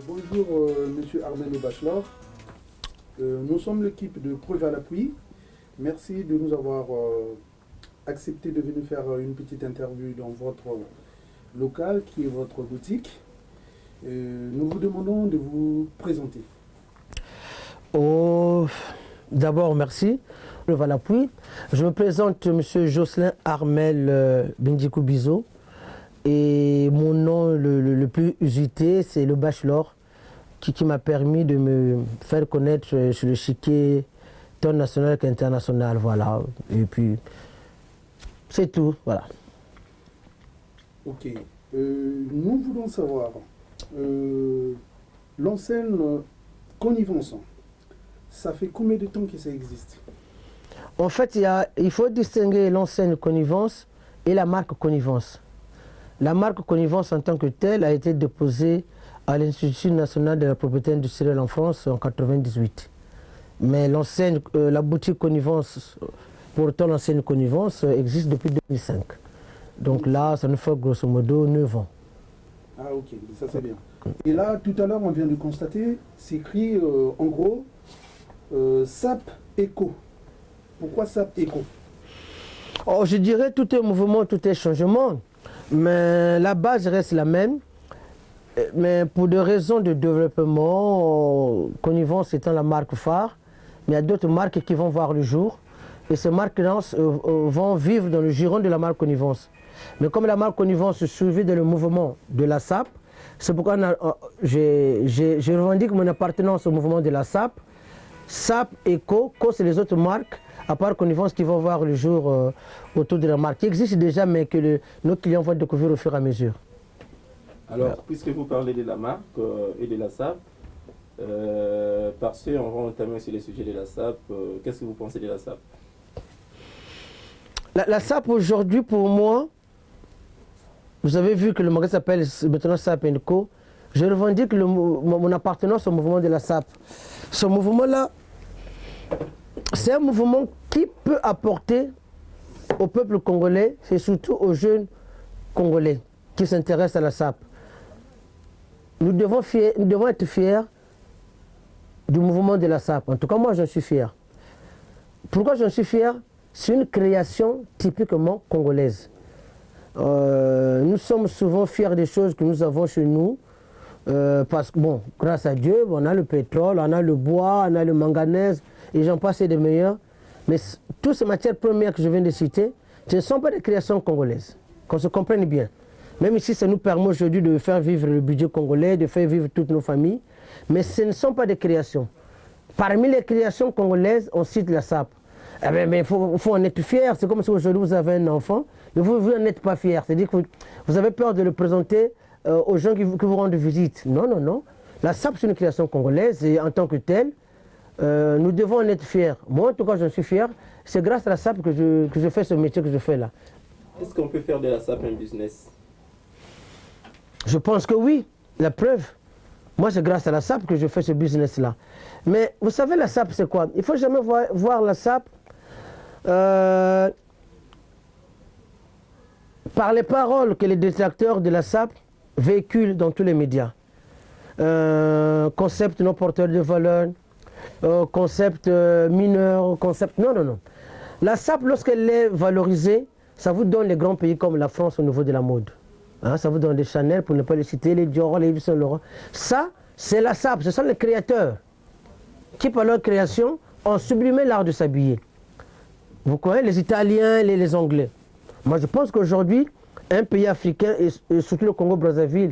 Bonjour Monsieur Armel Le Bachelor. Nous sommes l'équipe de Preuve à l'appui. Merci de nous avoir accepté de venir faire une petite interview dans votre local qui est votre boutique. Nous vous demandons de vous présenter. D'abord, merci. Preuve à l'appui. Je me présente Monsieur Jocelyn Armel Bindikou Bizo. Et mon nom le plus usité, c'est Le Bachelor, qui m'a permis de me faire connaître sur le chiquier tant national qu'international, voilà. Et puis, c'est tout, voilà. Ok. Nous voulons savoir, l'enseigne Connivence, ça fait combien de temps que ça existe? En fait, il faut distinguer l'enseigne Connivence et la marque Connivence. La marque Connivence en tant que telle a été déposée à l'Institut national de la propriété industrielle en France en 1998. Mais l'enseigne, la boutique Connivence, pour autant l'enseigne Connivence existe depuis 2005. Donc là, ça nous fait grosso modo 9 ans. Ah ok, ça c'est bien. Et là, tout à l'heure, on vient de constater, c'est écrit en gros, SAP Eco. Pourquoi SAP Eco? Oh, je dirais tout est mouvement, tout est changement. Mais la base reste la même. Mais pour des raisons de développement, Connivence étant la marque phare, mais il y a d'autres marques qui vont voir le jour. Et ces marques-là vont vivre dans le giron de la marque Connivence. Mais comme la marque Connivence se suivait dans le mouvement de la SAP, c'est pourquoi je revendique mon appartenance au mouvement de la SAP. SAP et Co, c'est les autres marques, à part Connivence, qui vont voir le jour autour de la marque, qui existe déjà, mais que nos clients vont découvrir au fur et à mesure. Alors, puisque vous parlez de la marque et de la SAP, parce qu'on va entamer sur les sujets de la SAP, qu'est-ce que vous pensez de la SAP? La SAP aujourd'hui, pour moi, vous avez vu que le magasin s'appelle maintenant SAP & Co. Je revendique mon appartenance au mouvement de la SAP. Ce mouvement-là, c'est un mouvement qui peut apporter au peuple congolais, et surtout aux jeunes congolais qui s'intéressent à la SAP. Nous devons être fiers du mouvement de la SAP. En tout cas, moi, j'en suis fier. Pourquoi j'en suis fier? C'est une création typiquement congolaise. Nous sommes souvent fiers des choses que nous avons chez nous. Parce que, bon, grâce à Dieu, on a le pétrole, on a le bois, on a le manganèse, et j'en passe des meilleurs. Mais toutes ces matières premières que je viens de citer, ce ne sont pas des créations congolaises, qu'on se comprenne bien. Même ici, ça nous permet aujourd'hui de faire vivre le budget congolais, de faire vivre toutes nos familles, mais ce ne sont pas des créations. Parmi les créations congolaises, on cite la SAP. Eh bien, mais il faut en être fier. C'est comme si aujourd'hui vous avez un enfant, mais vous n'en êtes pas fier. C'est-à-dire que vous avez peur de le présenter aux gens qui vous rendent visite. Non, non, non. La SAP, c'est une création congolaise et en tant que telle, nous devons en être fiers. Moi, en tout cas, je suis fier. C'est grâce à la SAP que je fais ce métier que je fais là. Est-ce qu'on peut faire de la SAP un business? Je pense que oui. La preuve, moi, c'est grâce à la SAP que je fais ce business-là. Mais vous savez, la SAP, c'est quoi? Il ne faut jamais voir la SAP par les paroles que les détracteurs de la SAP véhiculent dans tous les médias. Concept non porteur de valeur, concept mineur, concept... Non, non, non. La SAP, lorsqu'elle est valorisée, ça vous donne les grands pays comme la France au niveau de la mode. Hein, ça vous donne des Chanel, pour ne pas les citer, les Dior, les Yves Saint Laurent. Ça, c'est la SAP, ce sont les créateurs qui, par leur création, ont sublimé l'art de s'habiller. Vous connaissez les Italiens, les Anglais. Moi, je pense qu'aujourd'hui, un pays africain, et surtout le Congo-Brazzaville,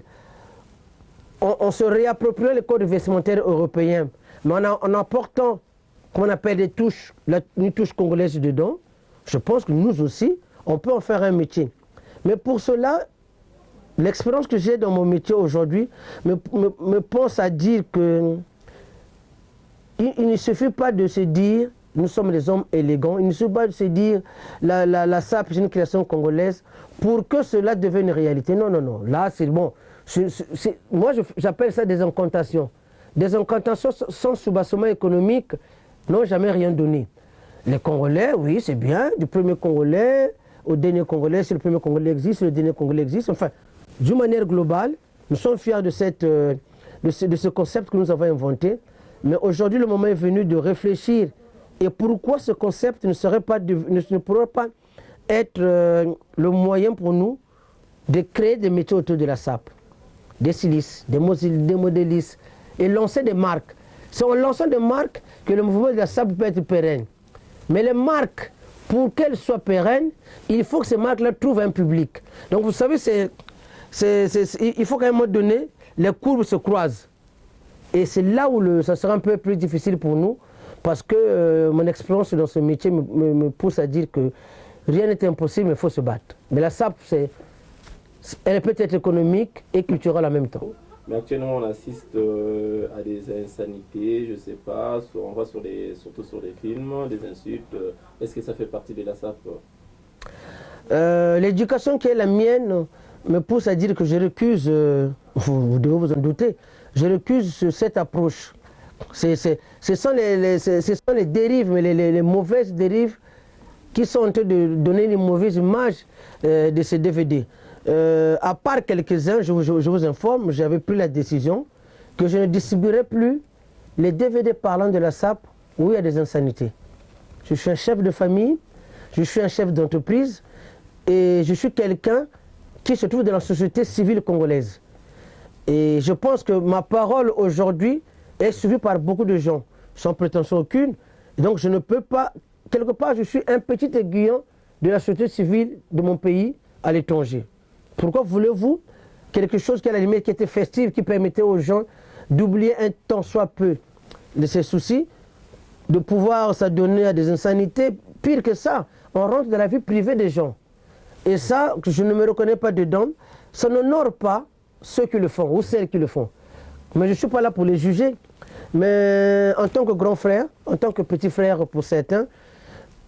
on se réapproprie les codes vestimentaires européens, mais en apportant comment on appelle une touche congolaise dedans, je pense que nous aussi, on peut en faire un métier. Mais pour cela, l'expérience que j'ai dans mon métier aujourd'hui me pense à dire que il ne suffit pas de se dire nous sommes des hommes élégants, il ne suffit pas de se dire la SAP c'est une création congolaise pour que cela devienne une réalité. Non, non, non. Là, c'est bon. Moi, j'appelle ça des incantations. Des incantations sans soubassement économique n'ont jamais rien donné. Les Congolais, oui, c'est bien. Du premier Congolais au dernier Congolais, si le premier Congolais existe, le dernier Congolais existe. Enfin, d'une manière globale, nous sommes fiers de ce concept que nous avons inventé. Mais aujourd'hui, le moment est venu de réfléchir. Et pourquoi ce concept ne pourrait pas être le moyen pour nous de créer des métiers autour de la SAP, des stylistes, des modélistes, et lancer des marques. C'est en lançant des marques que le mouvement de la SAP peut être pérenne. Mais les marques, pour qu'elles soient pérennes, il faut que ces marques-là trouvent un public. Donc vous savez, il faut qu'à un moment donné, les courbes se croisent. Et c'est là où ça sera un peu plus difficile pour nous, parce que mon expérience dans ce métier me pousse à dire que rien n'est impossible, mais il faut se battre. Mais la SAP, elle peut être économique et culturelle en même temps. Mais actuellement, on assiste à des insanités, je ne sais pas, on voit surtout sur les films, des insultes. Est-ce que ça fait partie de la SAP? L'éducation qui est la mienne me pousse à dire que je récuse, vous devez vous en douter, je récuse cette approche. Ce sont les dérives, mais les mauvaises dérives qui sont en train de donner une mauvaise image de ces DVD. À part quelques-uns, je vous informe, j'avais pris la décision que je ne distribuerai plus les DVD parlant de la SAP où il y a des insanités. Je suis un chef de famille, je suis un chef d'entreprise et je suis quelqu'un qui se trouve dans la société civile congolaise. Et je pense que ma parole aujourd'hui est suivie par beaucoup de gens, sans prétention aucune. Et donc je ne peux pas, quelque part je suis un petit aiguillon de la société civile de mon pays à l'étranger. Pourquoi voulez-vous quelque chose qui à la limite qui était festive, qui permettait aux gens d'oublier un tant soit peu de ses soucis, de pouvoir s'adonner à des insanités? Pire que ça, on rentre dans la vie privée des gens. Et ça, je ne me reconnais pas dedans, ça n'honore pas ceux qui le font ou celles qui le font. Mais je ne suis pas là pour les juger. Mais en tant que grand frère, en tant que petit frère pour certains,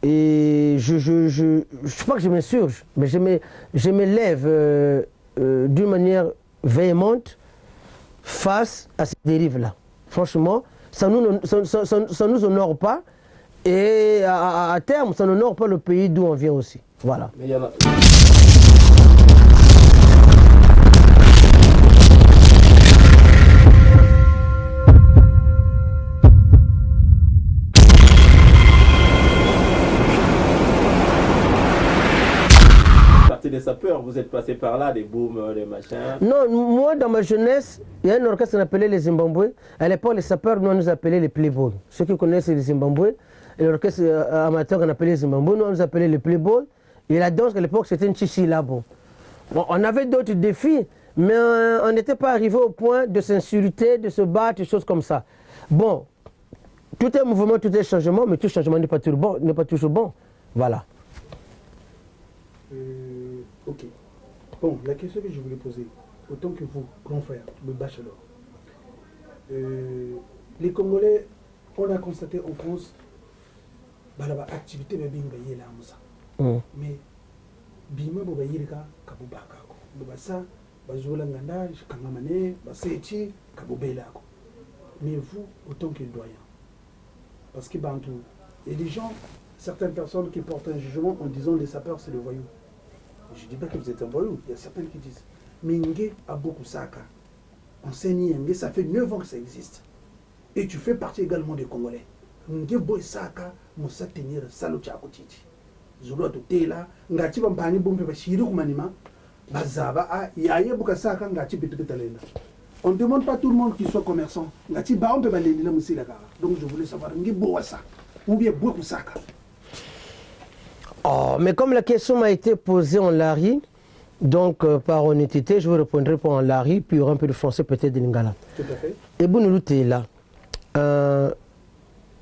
et je ne sais pas que je m'insurge, mais je m'élève d'une manière véhémente face à ces dérives-là. Franchement, ça ne nous honore pas et à terme, ça n'honore pas le pays d'où on vient aussi. Voilà. Mais il y en a... des sapeurs, vous êtes passé par là, des booms, des machins. Non, moi dans ma jeunesse, il y a un orchestre qu'on appelait les Zimbabwe. À l'époque, les sapeurs, nous, on nous appelait les Playboys. Ceux qui connaissent les Zimbabwe, et l'orchestre amateur qu'on appelait les Zimbabwe, nous, on nous appelait les Playboys. Et la danse, à l'époque, c'était une chichi là-bas. Bon, on avait d'autres défis, mais on n'était pas arrivé au point de s'insulter, de se battre, des choses comme ça. Bon, tout est mouvement, tout est changement, mais tout changement n'est pas toujours bon. Voilà. Ok. Bon, la question que je voulais poser, autant que vous, grand frère, le bachelor, les Congolais, on a constaté en France, l'activité de Bimba y est là, mais Bimba y est là, Kabubaka, Bobassa, Bazoula Nganda, Kangamane, Bassechi, Kabubelako. Mais vous, autant que doyen, parce que Bantou, et les gens, certaines personnes qui portent un jugement en disant les sapeurs c'est le voyou. Je ne dis pas que vous êtes un voyou, il y a certains qui disent. Mingue a beaucoup Saka. Enseigne Mingue, ça fait 9 ans que ça existe. Et tu fais partie également des Congolais. Mingue boy Saka, Moussa tenir salo tchakotiti. Zolo to tela, ngati bampani bombe bashiri kumanima, bazaba a yaye buka Saka ngati betalenda. On ne demande pas tout le monde qui soit commerçant. Ngati ba on peut balendi la musila kara. Donc je voulais savoir Mingue boy ça ou bien beaucoup Saka. Oh, mais comme la question m'a été posée en lari, donc par honnêteté, je vous répondrai pas en lari, puis il y aura un peu de français, peut-être de lingala. Tout à fait. Et bon, nous là.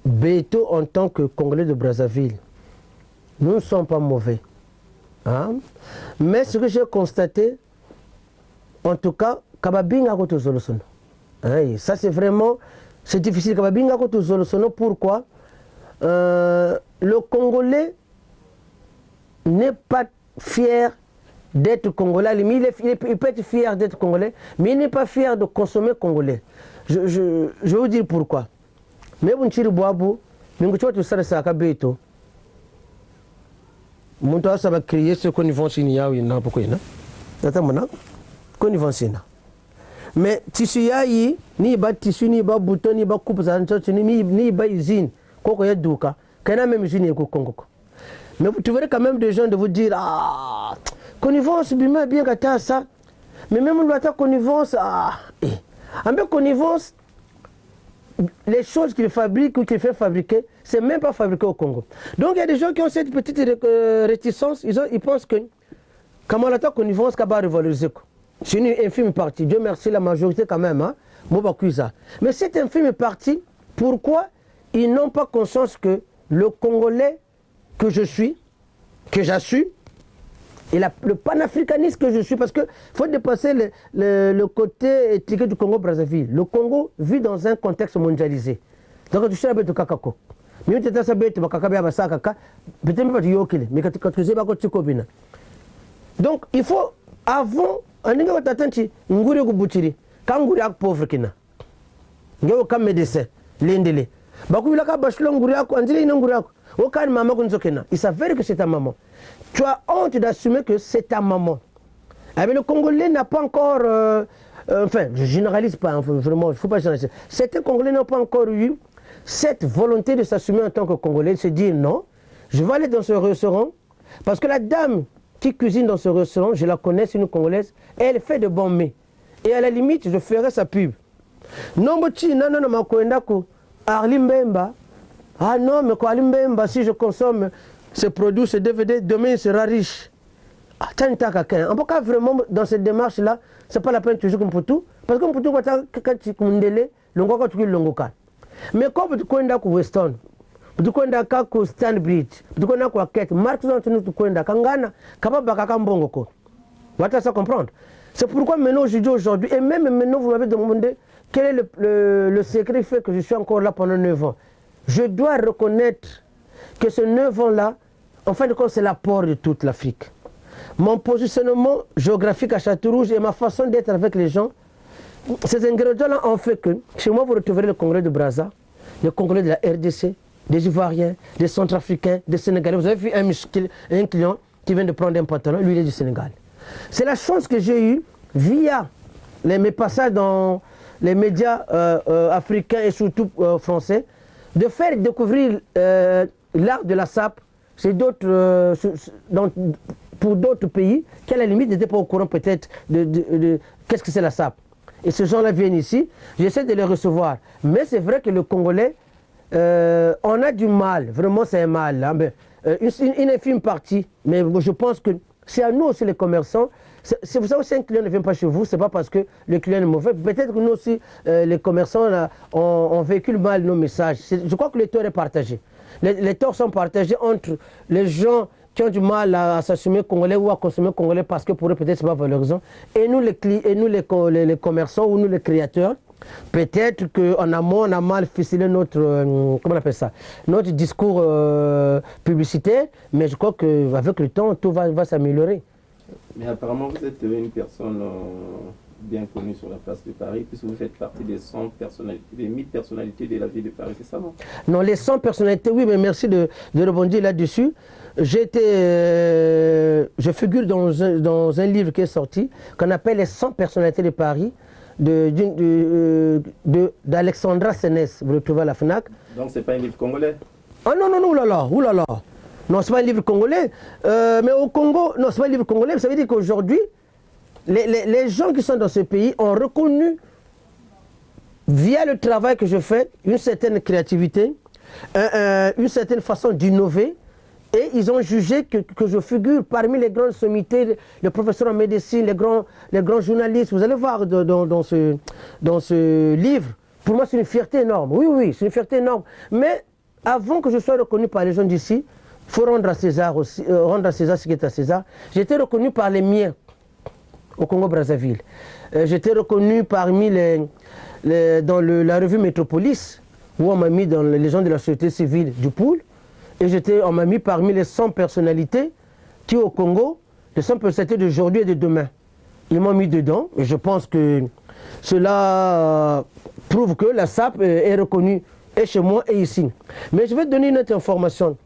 Beto, en tant que Congolais de Brazzaville, nous ne sommes pas mauvais. Hein? Mais ce que j'ai constaté, en tout cas, Kababinga Koto Zolosono. Ça, c'est vraiment, c'est difficile. Kababinga Koto Zolosono, pourquoi? Le Congolais n'est pas fier d'être Congolais. Il peut être fier d'être Congolais, mais il n'est pas fier de consommer Congolais. Je vais vous dire pourquoi. Mais vous n'avez pas de Beto. Monto ça va créer ce connivence il y a pourquoi connivence. Mais tissu yayi ni ba tissu ni ba bouton ni ba coupe ça ni ba usine koko ya duka kana même usine ko Congo. Mais tu verrais quand même des gens de vous dire ah connivence bien gata ça. Mais même on doit connivence un peu connivence. Les choses qu'il fabrique ou qu'il fait fabriquer, c'est même pas fabriqué au Congo. Donc il y a des gens qui ont cette petite réticence, ils pensent que Kamalata connivence va revaloriser. C'est une infime partie. Dieu merci la majorité quand même, hein. Mais cette infime partie, pourquoi ils n'ont pas conscience que le Congolais que je suis, que j'assume, et le panafricaniste que je suis, parce qu'il faut dépasser le côté étiquette du Congo-Brazzaville. Le Congo vit dans un contexte mondialisé. Donc, tu sais, tu kakako. Mais tu sais, tu sais, donc, il faut, avant, on est attentif, nguri gubuchiri, kanguri ak pauvre kina. Ngeo kam médecin, l'indélé. Bakou il a ka bachelor nguri ak, andile ina nguri ak. Aucun maman kunzokena. Il s'avère que c'est ta maman. Tu as honte d'assumer que c'est ta maman. Mais le Congolais n'a pas encore... enfin, je ne généralise pas, hein, vraiment, il ne faut pas généraliser. Certains Congolais n'ont pas encore eu cette volonté de s'assumer en tant que Congolais, de se dire non, je vais aller dans ce restaurant, parce que la dame qui cuisine dans ce restaurant, je la connais, c'est une Congolaise, elle fait de bons mets. Et à la limite, je ferai sa pub. Non, Arlimbemba. Ah non, mais quoi, Arlimbemba, si je consomme ce produit, ce DVD, demain il sera riche. En tout cas, vraiment, dans cette démarche-là, ce n'est pas la peine toujours comme pour tout. Parce que pour tout, quand tu es mais quand tu es Weston, tu es Stanbridge, tu es Kate, Marx, tu es Kangana, vous allez ça comprendre. C'est pourquoi maintenant, aujourd'hui, et même maintenant, vous m'avez demandé quel est le secret fait que je suis encore là pendant 9 ans. Je dois reconnaître que ce 9 ans-là, en fin de compte, c'est l'apport de toute l'Afrique. Mon positionnement géographique à Château-Rouge et ma façon d'être avec les gens, ces ingrédients-là ont fait que chez moi, vous retrouverez le Congolais de Brazza, le Congolais de la RDC, des Ivoiriens, des Centrafricains, des Sénégalais. Vous avez vu un client qui vient de prendre un pantalon, lui il est du Sénégal. C'est la chance que j'ai eue via mes passages dans les médias africains et surtout français, de faire découvrir l'art de la sape chez pour d'autres pays qui à la limite n'étaient pas au courant peut-être de qu'est-ce que c'est la sape. Et ces gens-là viennent ici, j'essaie de les recevoir. Mais c'est vrai que le Congolais, on a du mal, vraiment c'est un mal. Hein, une infime partie, mais je pense que c'est à nous aussi les commerçants. Vous savez, si un client ne vient pas chez vous, ce n'est pas parce que le client est mauvais. Peut-être que nous aussi, les commerçants, là, on véhicule mal nos messages. Je crois que les torts est partagé. Les torts sont partagés entre les gens qui ont du mal à s'assumer congolais ou à consommer congolais parce que pour eux peut-être ce n'est pas valorisant. Et nous les commerçants ou nous les créateurs, peut-être qu'en amont on a mal ficelé notre, comment on appelle ça, notre discours publicitaire, mais je crois qu'avec le temps tout va s'améliorer. Mais apparemment vous êtes une personne bien connue sur la place de Paris, puisque vous faites partie des 100 personnalités, des 1000 personnalités de la ville de Paris, c'est ça, non? Non, les 100 personnalités, oui, mais merci de rebondir là-dessus. Je figure dans un livre qui est sorti, qu'on appelle les 100 personnalités de Paris, d'Alexandra Sénès, vous le trouvez à la FNAC. Donc c'est pas un livre congolais? Ah non, non, non, oulala. Non, c'est pas un livre congolais. Mais au Congo, non, c'est pas un livre congolais. Ça veut dire qu'aujourd'hui, les gens qui sont dans ce pays ont reconnu, via le travail que je fais, une certaine créativité, une certaine façon d'innover. Et ils ont jugé que je figure parmi les grandes sommités, les professeurs en médecine, les grands journalistes. Vous allez voir dans ce livre. Pour moi, c'est une fierté énorme. Oui, c'est une fierté énorme. Mais avant que je sois reconnu par les gens d'ici, il faut rendre à César aussi, rendre à César ce qui est à César. J'ai été reconnu par les miens au Congo-Brazzaville. J'ai été reconnu parmi dans la revue Métropolis, où on m'a mis dans les gens de la société civile du pool. Et on m'a mis parmi les 100 personnalités qui au Congo, les 100 personnalités d'aujourd'hui et de demain. Ils m'ont mis dedans et je pense que cela prouve que la SAP est reconnue et chez moi et ici. Mais je vais te donner une autre information.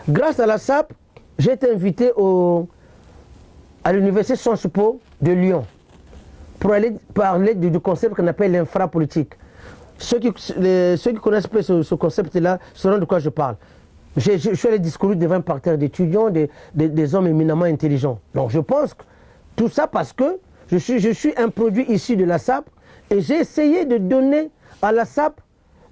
Grâce à la SAP, j'ai été invité à l'université Sciences Po de Lyon pour aller parler du concept qu'on appelle l'infrapolitique. Ceux qui connaissent peu ce concept-là sauront de quoi je parle. Je suis allé discourir devant un parterre d'étudiants, des hommes éminemment intelligents. Donc je pense que tout ça parce que je suis un produit issu de la SAP et j'ai essayé de donner à la SAP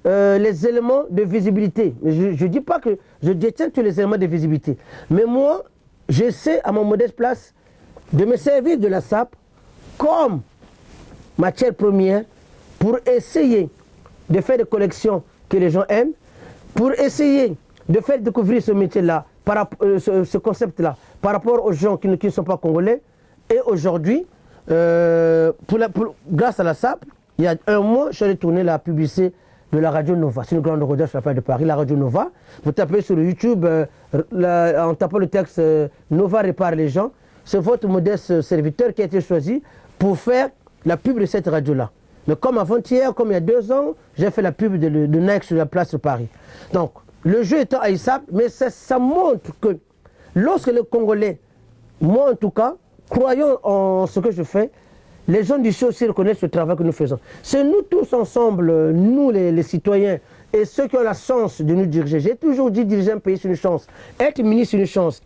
les éléments de visibilité. Je ne dis pas que je détiens tous les éléments de visibilité. Mais moi, j'essaie à mon modeste place de me servir de la SAP comme matière première pour essayer de faire des collections que les gens aiment, pour essayer de faire découvrir ce métier-là, ce concept-là, par rapport aux gens qui ne sont pas congolais. Et aujourd'hui, grâce à la SAP, il y a un mois, je suis allé tourner la publicité de la radio Nova. C'est une grande radio sur la place de Paris, la radio Nova. Vous tapez sur YouTube, en tapant le texte Nova répare les gens. C'est votre modeste serviteur qui a été choisi pour faire la pub de cette radio-là. Mais comme avant-hier, comme il y a 2 ans, j'ai fait la pub de Nike sur la place de Paris. Donc, le jeu étant à SAP, mais ça montre que lorsque les Congolais, moi en tout cas, croyons en ce que je fais, les gens d'ici aussi reconnaissent le travail que nous faisons. C'est nous tous ensemble, nous les citoyens, et ceux qui ont la chance de nous diriger. J'ai toujours dit diriger un pays c'est une chance, être ministre c'est une chance.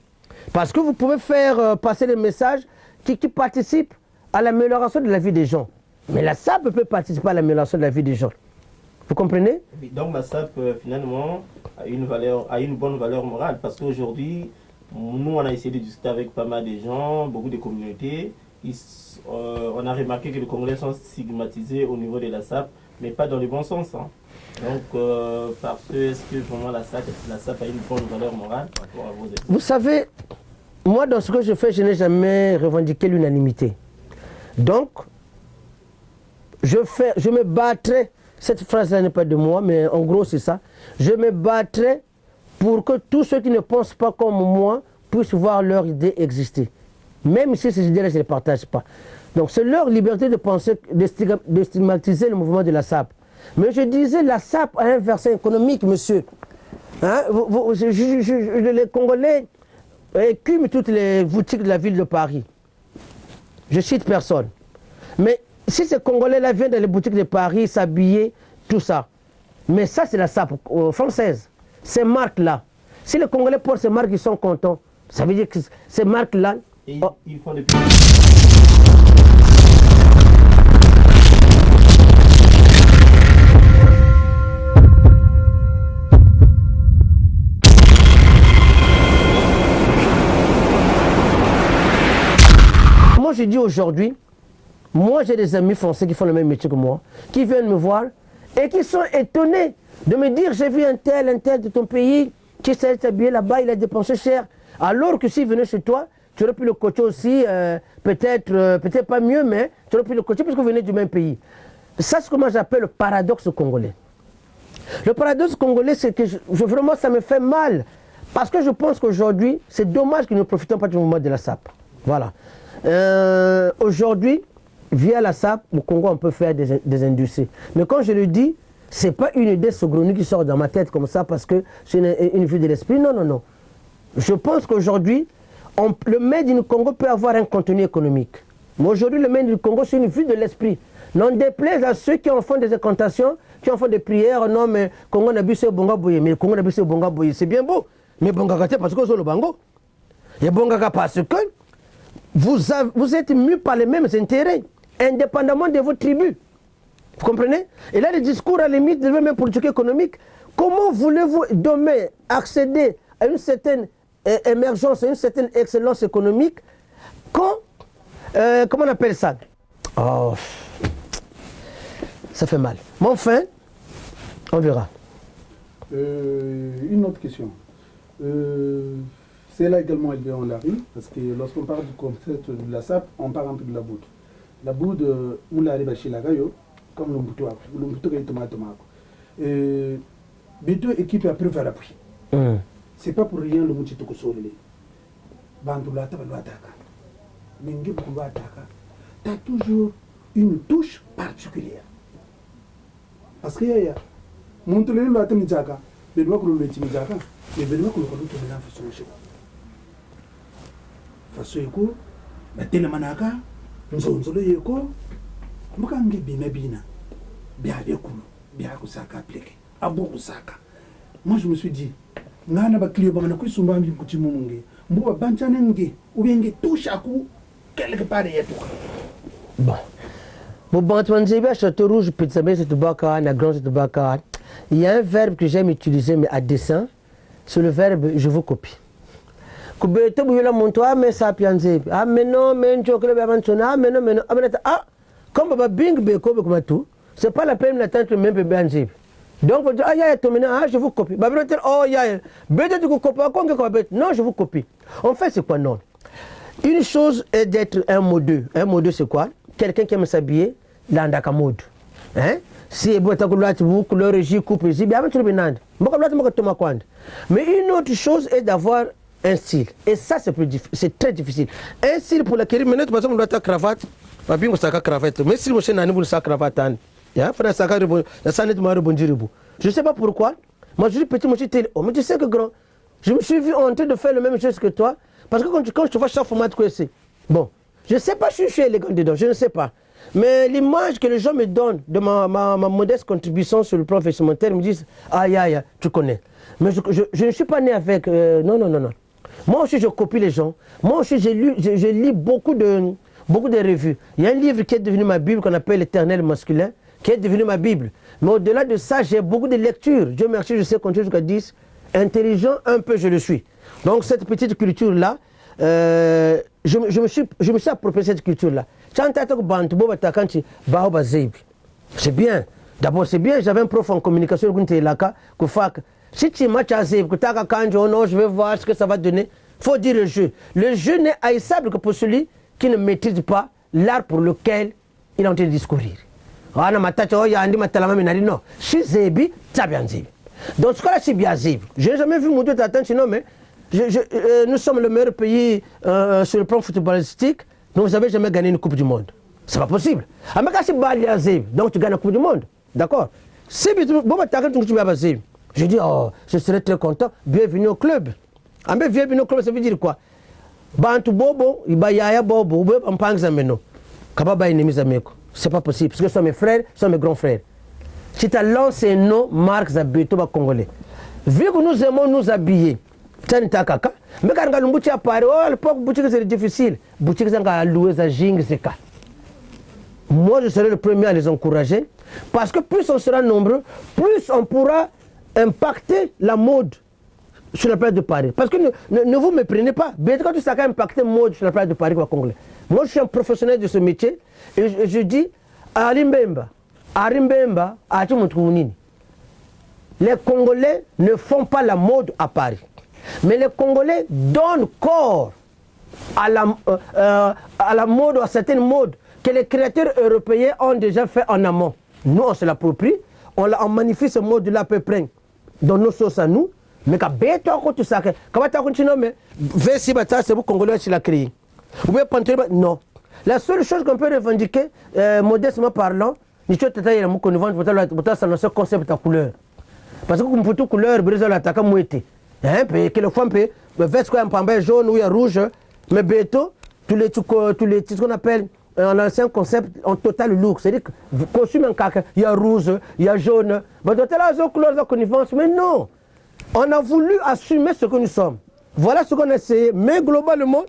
Parce que vous pouvez faire passer des messages qui participent à l'amélioration de la vie des gens. Mais la SAP peut participer à l'amélioration de la vie des gens. Vous comprenez? Donc la SAP finalement a une bonne valeur morale parce qu'aujourd'hui, nous on a essayé de discuter avec pas mal de gens, beaucoup de communautés. On a remarqué que les Congolais sont stigmatisés au niveau de la SAP, mais pas dans le bon sens. Hein. Donc, parce que est-ce que vraiment la SAP a une bonne valeur morale par rapport à vos études? Vous savez, moi dans ce que je fais, je n'ai jamais revendiqué l'unanimité. Donc, je me battrai, cette phrase-là n'est pas de moi, mais en gros c'est ça, je me battrai pour que tous ceux qui ne pensent pas comme moi puissent voir leur idée exister. Même si ces idées-là, je ne les partage pas. Donc c'est leur liberté de penser, de stigmatiser le mouvement de la SAP. Mais je disais, la SAP a un versant économique, monsieur. Hein? Les Congolais écument toutes les boutiques de la ville de Paris. Je cite personne. Mais si ces Congolais-là viennent dans les boutiques de Paris, s'habiller, tout ça. Mais ça, c'est la SAP française. Ces marques-là. Si les Congolais portent ces marques, ils sont contents. Ça veut dire que ces marques-là... Et ils font des... Moi, je dis aujourd'hui, moi j'ai des amis français qui font le même métier que moi, qui viennent me voir et qui sont étonnés de me dire j'ai vu un tel de ton pays qui s'est habillé là-bas, il a dépensé cher. Alors que s'il venait chez toi, tu aurais pu le coacher aussi, peut-être pas mieux, mais tu aurais pu le coacher parce que vous venez du même pays. Ça, c'est ce que moi j'appelle le paradoxe congolais. Le paradoxe congolais, c'est que vraiment ça me fait mal. Parce que je pense qu'aujourd'hui, c'est dommage que nous ne profitons pas du mouvement de la SAP. Voilà. Aujourd'hui, via la SAP, au Congo, on peut faire des industries. Mais quand je le dis, ce n'est pas une idée saugrenue qui sort dans ma tête comme ça parce que c'est une vue de l'esprit. Non, non, non. Je pense qu'aujourd'hui, le Made in Congo peut avoir un contenu économique. Mais aujourd'hui, le Made in Congo, c'est une vue de l'esprit. N'en déplaise à ceux qui en font des incantations, qui en font des prières. Non, mais Congo n'a bu ce bonga boye. Mais Congo n'a bu ce bonga boye. C'est bien beau. Mais bonga c'est parce que c'est le bango. Et bonga parce que vous êtes mus par les mêmes intérêts, indépendamment de vos tribus. Vous comprenez? Et là, le discours, à la limite, de même politique économique, comment voulez-vous demain accéder à une certaine émergence, à une certaine excellence économique quand, comment on appelle ça? Oh, ça fait mal. Mais enfin, on verra. Une autre question. C'est là également élevé en Larry, parce que lorsqu'on parle du concept de la SAP, on parle un peu de la boud. La boud, on l'arrive chez la gayo, comme l'ombuto qui est tomate. Béto équipe à preuve à l'appui. C'est pas pour rien le mouchito que solé. Bandulata, Baluataka. Mengi Baluataka. Tu as toujours une touche particulière. Parce que y a montre le lot à Timizaka, le doigt que le Timizaka, mais le doigt que le produit de la façon chez vous. Façon éco, la télémanaka, nous avons le éco, Mukangi Bimabina, bien bien Kusaka appliqué, à Bokusaka. Moi je me suis dit, Nana Baklio Bamanaku Sumbami Kuchimungi, Mouba Banchanengi, ou bien touche à coup, quelque part et tout. Bon. Bon, à Château Rouge, Pizza c'est Tobacca, la Grange Tobacca. Il y a un verbe que j'aime utiliser, mais à dessein, c'est le verbe je vous copie. Kubeto buyula montoa mais ça pianze. Ah mais non, mais njokle ba mantona, ah mais non, ah comme baba bing beko comme tout, c'est pas la peine d'attendre même bébé anzib. Donc vous dites ah ya tomina, ah je vous copie. Ba dire oh ya, bête tu copie pas quoi bête. Non, je vous copie. En fait, c'est quoi non? Une chose est d'être un modeux. Un modeux c'est quoi? Quelqu'un qui aime s'habiller dans la mode. Hein? Si vous avez une couleur régie, coupe régie, bien sûr, mais une autre chose est d'avoir un style. Et ça, c'est très difficile. Un style pour l'acquérir, maintenant, par exemple, on doit avoir cravate. Mais si vous avez une cravate, je ne sais pas pourquoi. Moi, je suis petit, moi, je suis télé. Mais tu sais que grand, je me suis vu en train de faire la même chose que toi. Parce que quand je te vois chaque format, c'est bon. Je ne sais pas si je suis élégant dedans, je ne sais pas. Mais l'image que les gens me donnent de ma modeste contribution sur le plan vestimentaire, me disent aïe, tu connais. Mais je ne suis pas né avec. Non. Moi aussi, je copie les gens. Moi aussi, je lis beaucoup de revues. Il y a un livre qui est devenu ma Bible qu'on appelle L'Éternel masculin, qui est devenu ma Bible. Mais au-delà de ça, j'ai beaucoup de lectures. Dieu merci, je sais compter jusqu'à 10. Intelligent, un peu, je le suis. Donc, cette petite culture-là, je me suis approprié cette culture-là. C'est bien. D'abord, c'est bien. J'avais un prof en communication si tu matches à Zeb, je vais voir ce que ça va donner. Il faut dire le jeu. Le jeu n'est haïssable que pour celui qui ne maîtrise pas l'art pour lequel il est en train de discourir. Non. Si Zebi, ça bien Zeb. Donc, ce cas-là, c'est bien Zeb. Je n'ai jamais vu Moudou sinon, mais nous sommes le meilleur pays sur le plan footballistique. Nous n'avons jamais gagné une Coupe du Monde. C'est pas possible. Donc tu gagnes la Coupe du Monde. D'accord. Je dis, oh, je serais très content. Bienvenue au club. Mais bienvenue au club, ça veut dire quoi? Bantu bobo, ibayaya bobo, on pense à meno. Kababa ennemi ameko. C'est pas possible. Parce que ce sont mes frères, ce sont mes grands frères. Si tu as lancé nos marques à Beto Congolais. Vu que nous aimons nous habiller, mais quand on a boutique à Paris, oh, l'époque boutique c'est difficile. Boutique c'est à louer à Jing, c'est cas. Moi, je serai le premier à les encourager parce que plus on sera nombreux, plus on pourra impacter la mode sur la place de Paris. Parce que ne vous méprenez pas. Bien quand tu sais impacter la mode sur la place de Paris, Congolais. Moi, je suis un professionnel de ce métier et je dis Arimbemba, les Congolais ne font pas la mode à Paris. Mais les Congolais donnent corps à la mode, à certaines modes que les créateurs européens ont déjà fait en amont. Nous, on se l'approprie, on magnifie ce mode-là à peu près dans nos sauces à nous. Mais quand tu sais que quand tu continues, mais c'est vous Congolais qui l'a créé. Non. La seule chose qu'on peut revendiquer, modestement parlant, c'est que ce concept de couleur. Parce que pour toute couleur, Brésil attaque mouetté. Quelquefois, un veste un pambé jaune ou rouge, mais bientôt, tous les ce qu'on appelle un ancien concept en total look. C'est-à-dire que vous consumez un caca, il y a rouge, il y a jaune, mais d'autres là, ils couleurs de connivence. Mais non, on a voulu assumer ce que nous sommes. Voilà ce qu'on a essayé. Mais globalement,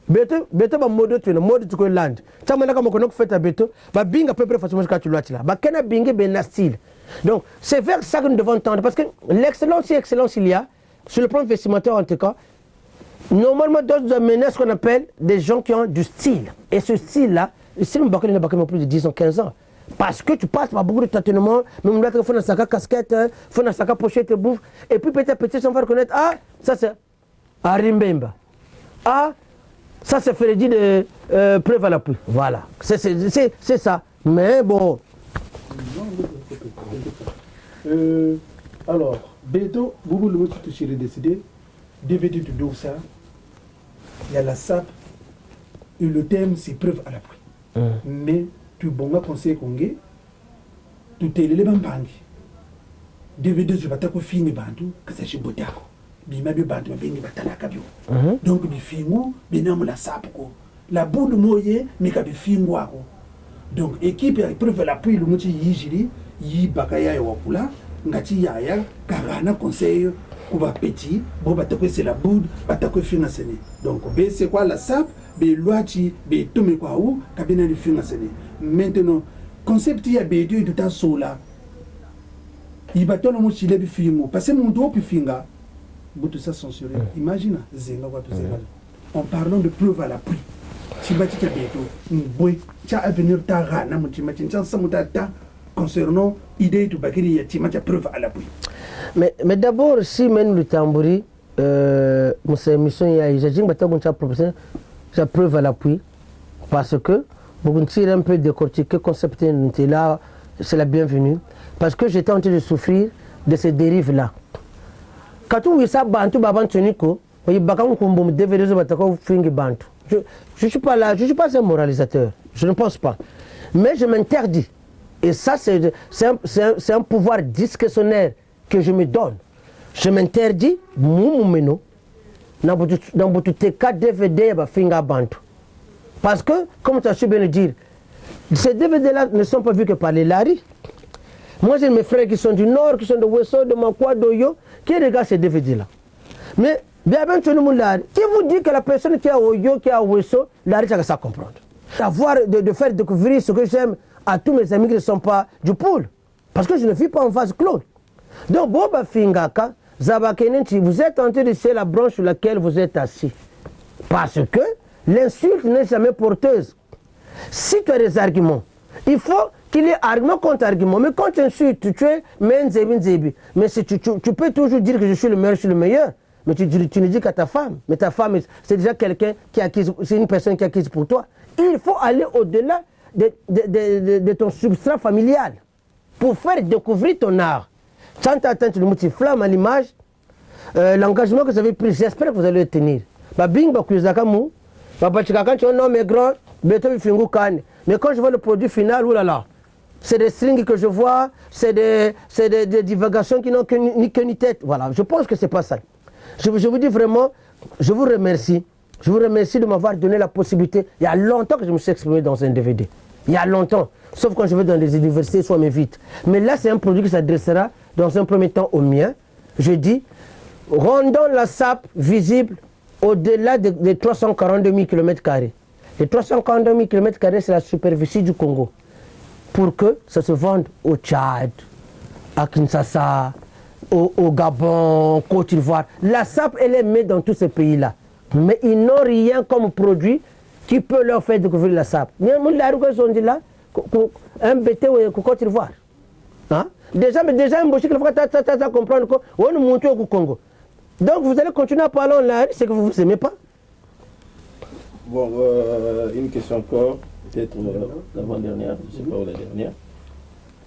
Beto ba mode tu ko land. Tama na kama kono fait à Beto, ba bing à peu près façon que tu l'as là. Ba kana bing ben style. Donc, c'est vers ça que nous devons tendre parce que l'excellence il y a sur le plan vestimentaire en tout cas. Normalement, d'autres amener ce qu'on appelle des gens qui ont du style. Et ce style-là, le style Mbakane n'a pas plus de 10 ans, 15 ans. Parce que tu passes par beaucoup de tâtonnements, même là, il faut dans sa casquette, il faut dans sa pochette, bouffe. Et puis petit à petit, on va reconnaître, ah, ça c'est Arimbemba. Ah, ça c'est Freddy de Preuve à l'appui. Voilà, c'est ça. Mais bon. Alors, Béto, vous le mot touché les décidé, DVD de Doussa, il y a la SAP, et le thème c'est Preuve à l'appui. Mais tu bon conseil congé, tu t'es les bambandi. DVD je vais t'avoir fini bandu, que c'est chez Botako. Bima bi bandu ma bini batala kabio. Donc bi fingo, binamu la SAP ko. La boule moye, mais ka bi fingo ko. Donc équipe à Preuve à l'appui le moti yijiri, yi bakaya wakula, ngati yaya, karana conseil kuba petit, bon batako c'est la boule, batako finga sene. Donc c'est quoi la SAP? Be loati be tome kwa ou kabina ni finga sene. Maintenant concept ya be dio duta sola. Ibatono mo chile bi fingo parce que mon do pi finga butu ça censuré. Imagine zenga wa zenga. En parlant de Preuve à l'appui. Chibati ka beto boy cha avenir ta rana mo chimati cha samuta ta concernant idée de bakiri ya chimati Preuve à l'appui. Mais d'abord si même le tambouri mon émission ya j'ai bata goncha proposition ça Preuve à l'appui parce que beaucoup tire un peu décortiquer concept là c'est la bienvenue parce que j'étais en train de souffrir de ces dérives là quand tu ça bantu baban toniko oyi bakam ko mbom DVD zo batako fingi bantu je suis pas là je suis pas un moralisateur je ne pense pas mais je m'interdis et ça c'est un pouvoir discrétionnaire que je me donne je m'interdis moumeno dans beaucoup de cas DVD ba finga bantu parce que comme tu as su bien le dire ces DVD là ne sont pas vus que par les Lari. Moi j'ai mes frères qui sont du nord qui sont de Wesso de Makwa d'Oyo qui regardent ces DVD là mais bien qui vous dit que la personne qui a Oyo qui a Wesso Lari ça ça comprendre d'avoir de faire découvrir ce que j'aime à tous mes amis qui ne sont pas du pôle parce que je ne vis pas en phase clone donc Boba Fingaka Zabakenenti vous êtes en train de serrer la branche sur laquelle vous êtes assis parce que l'insulte n'est jamais porteuse si tu as des arguments il faut qu'il y ait argument contre argument mais quand tu insultes tu es menzebi mais si tu peux toujours dire que je suis le meilleur mais tu ne dis qu'à ta femme mais ta femme c'est déjà quelqu'un qui acquise c'est une personne qui acquise pour toi il faut aller au-delà de ton substrat familial pour faire découvrir ton art sans t'attendre le multiflamme à l'image l'engagement que vous avez pris j'espère que vous allez le tenir babing bakuzakamu babachika tu non mais grand beto fingu kane mais quand je vois le produit final oulala c'est des strings que je vois c'est des divagations qui n'ont ni queue ni tête voilà je pense que c'est pas ça je vous dis vraiment je vous remercie de m'avoir donné la possibilité il y a longtemps que je me suis exprimé dans un DVD il y a longtemps sauf quand je vais dans les universités soit m'invite mais là c'est un produit qui s'adressera dans un premier temps au mien je dis rendons la SAP visible au-delà des 342 000 km². Les 342 000 km², c'est la superficie du Congo. Pour que ça se vende au Tchad, à Kinshasa, au Gabon, Côte d'Ivoire. La SAP, elle est mise dans tous ces pays-là. Mais ils n'ont rien comme produit qui peut leur faire découvrir la SAP. Un BT au Côte d'Ivoire. Hein? Déjà, un boucher qui va comprendre qu'on nous monte au Congo. Donc vous allez continuer à parler en l'air, c'est que vous ne aimez pas. Bon, une question encore, peut-être l'avant-dernière, je ne sais pas où la dernière.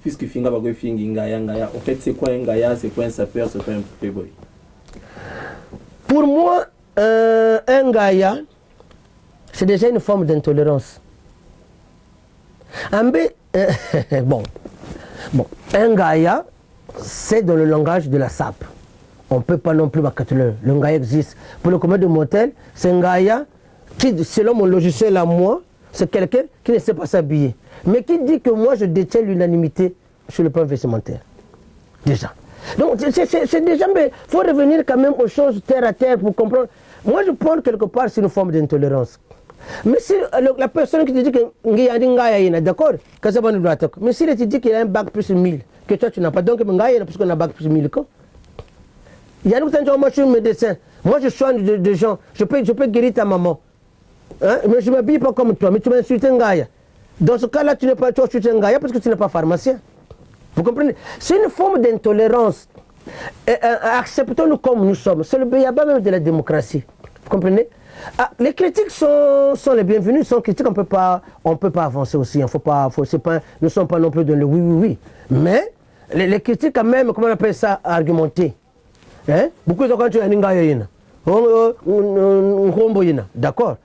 Puisque Finga va Fingi Ngaya, en fait c'est quoi un Ngaya, c'est quoi un sapeur, c'est quoi un playboy? Pour moi, un Ngaya, c'est déjà une forme d'intolérance. Bon, un Ngaya, c'est dans le langage de la SAP. On ne peut pas non plus le Ngaya existe. Pour le commun de motel, c'est un Ngaya qui, selon mon logiciel à moi, c'est quelqu'un qui ne sait pas s'habiller. Mais qui dit que moi, je détiens l'unanimité sur le plan vestimentaire. Déjà. Donc, c'est déjà... Mais il faut revenir quand même aux choses terre à terre pour comprendre. Moi, je pense quelque part, c'est une forme d'intolérance. Mais si la personne qui te dit que Ngaya, d'accord, mais s'il te dit qu'il a un bac plus 1000, que toi, tu n'as pas, donc Ngaya, parce qu'on a un bac plus 1000, quoi. Il y a nous, moi je suis médecin, moi je soigne des gens, je peux guérir ta maman. Hein? Mais je ne m'habille pas comme toi, mais tu m'as insulté Ngaya. Dans ce cas-là, tu n'es pas toi, tu es un gars parce que tu n'es pas pharmacien. Vous comprenez? C'est une forme d'intolérance. Acceptons-nous comme nous sommes. C'est le béaba même de la démocratie. Vous comprenez? Les critiques sont les bienvenues. Sans critiques, on ne peut pas avancer aussi. Nous ne sommes pas non plus dans le oui. Mais les critiques, quand même, comment on appelle ça, argumentées. Hein? Beaucoup de gens qui ont dit d'accord.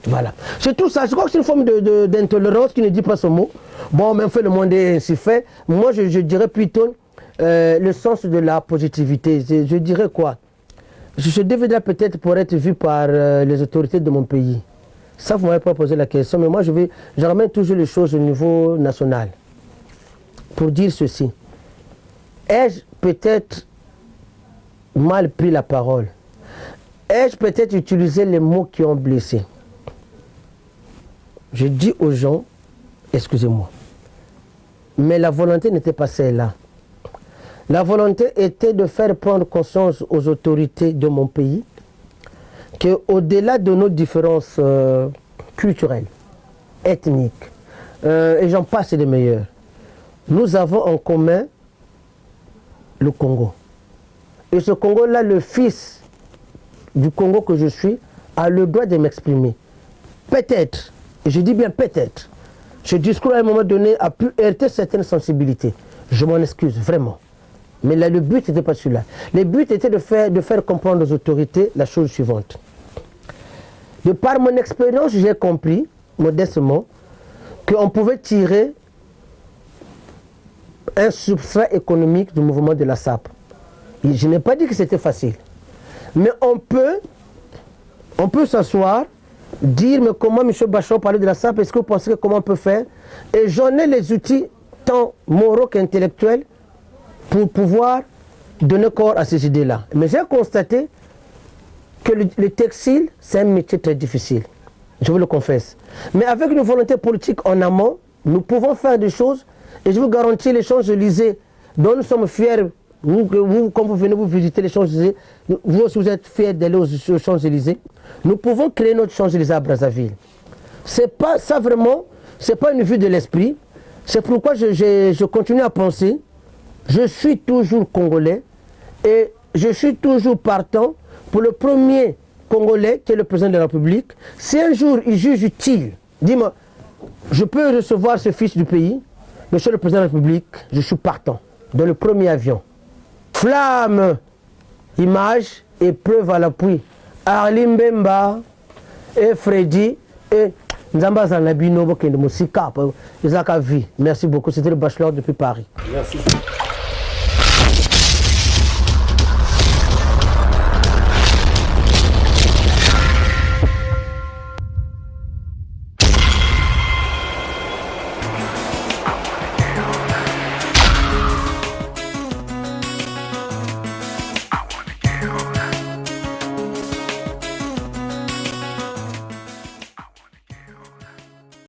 Voilà. C'est tout ça. Je crois que c'est une forme d'intolérance qui ne dit pas ce mot. Bon, même fait le monde est ainsi fait. Moi, je dirais plutôt le sens de la positivité. Je dirais quoi? Je devrais peut-être pour être vu par les autorités de mon pays. Ça, vous ne m'avez pas posé la question, mais moi, je ramène toujours les choses au niveau national. Pour dire ceci. Ai-je peut-être mal pris la parole? Ai-je peut-être utilisé les mots qui ont blessé? Je dis aux gens, excusez-moi, mais la volonté n'était pas celle-là. La volonté était de faire prendre conscience aux autorités de mon pays qu'au-delà de nos différences culturelles, ethniques, et j'en passe les meilleurs, nous avons en commun le Congo. Et ce Congo-là, le fils du Congo que je suis, a le droit de m'exprimer. Peut-être, et je dis bien peut-être, ce discours à un moment donné a pu heurter certaines sensibilités. Je m'en excuse, vraiment. Mais là, le but n'était pas celui-là. Le but était de faire comprendre aux autorités la chose suivante. De par mon expérience, j'ai compris, modestement, qu'on pouvait tirer un substrat économique du mouvement de la SAP. Et je n'ai pas dit que c'était facile. Mais on peut s'asseoir, dire mais comment M. Bachelor parlait de la SAP, est-ce que vous pensez que comment on peut faire? Et j'en ai les outils tant moraux qu'intellectuels pour pouvoir donner corps à ces idées-là. Mais j'ai constaté que le textile, c'est un métier très difficile. Je vous le confesse. Mais avec une volonté politique en amont, nous pouvons faire des choses. Et je vous garantis les Champs-Élysées dont nous sommes fiers. Vous, quand vous venez vous visiter les Champs-Élysées, vous aussi vous êtes fiers d'aller aux Champs-Élysées. Nous pouvons créer notre Champs-Élysées à Brazzaville. C'est pas ça vraiment, c'est pas une vue de l'esprit. C'est pourquoi je continue à penser. Je suis toujours congolais et je suis toujours partant pour le premier Congolais qui est le président de la République. Si un jour il juge utile, dis-moi, je peux recevoir ce fils du pays, monsieur le président de la République, je suis partant dans le premier avion. Flamme, image et preuve à l'appui. Arlim Bemba et Freddy et Nzamba Zanabino Bokende Mosika. Merci beaucoup, c'était le Bachelor depuis Paris. Merci.